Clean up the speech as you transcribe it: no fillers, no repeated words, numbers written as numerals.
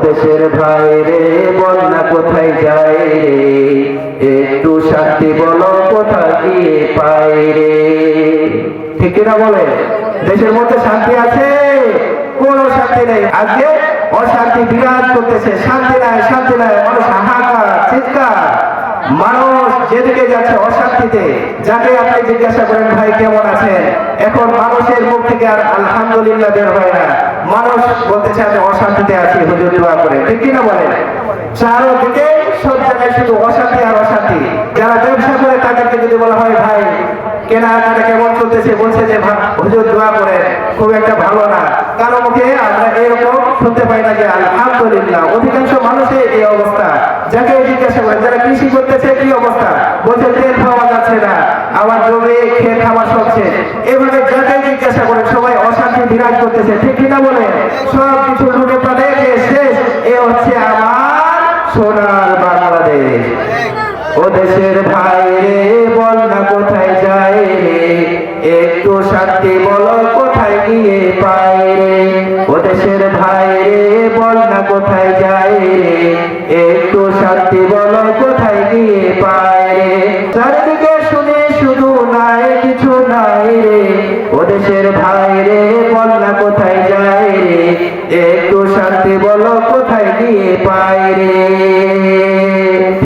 দেশের ভাই রে বন্যা কোথায় যায় রে, একটু শান্তি বলো কোথায় গিয়ে পাই রে। ঠিক কিনা বলে? দেশের মধ্যে শান্তি আছে? কোন শান্তি নেই। আজকে অশান্তি বিরাজ করতেছে, শান্তি নাই, শান্তি নাই, মানুষ হাহাকার চিৎকার, মানুষ যেদিকে যাচ্ছে অশান্তিতে। যাকে আপনি জিজ্ঞাসা করেন ভাই কেমন আছেন, এখন মানুষের মুখ থেকে আর আলহামদুলিল্লাহ বের হয় না, মানুষ বলতেছে আমি অশান্তিতে আছি, হুজুর দোয়া করে। ঠিক কিনা বলেন? চারদিকে সব জায়গায় শুধু অশান্তি আর অশান্তি। যারা ব্যবসা করে তাদেরকে যদি বলা হয় ভাই কেনাকাটা কেমন চলতেছে, বলছে যে হুজুর দোয়া করে, খুব একটা ভালো না। কারো মুখে আমরা এরকম শুনতে পাই না যে আলহামদুলিল্লাহ। অধিকাংশ মানুষের এই অবস্থা। যাকে জিজ্ঞাসা করেন যারা কৃষি করতেছে কি অবস্থা, বলছে তেল পাওয়া যাচ্ছে না, আবার জমি খেয়ে খাওয়া সবছে। এভাবে যাকে জিজ্ঞাসা করেন সবাই অশান্তি বিরাজ করতেছে। ঠিক কিনা বলে? সব কিছু লুটে পাটে শেষ। এ হচ্ছে আমার সোনার বাংলাদেশ। ও দেশের ভাই রে বন্যা কোথায় যায় রে, একটু শান্তি বলো কোথায় গিয়ে পাই রে। ও দেশের ভাই রে বন্যা কোথায় যায় রে, একটু শান্তি বলো কোথায় গিয়ে পাই রে। চারিদিকে শুনে শুধু নাই কিছু নাই রে, ও দেশের ভাই রে বন্যা কোথায় যায় রে, একটু শান্তি বলো কোথায় গিয়ে পাই রে।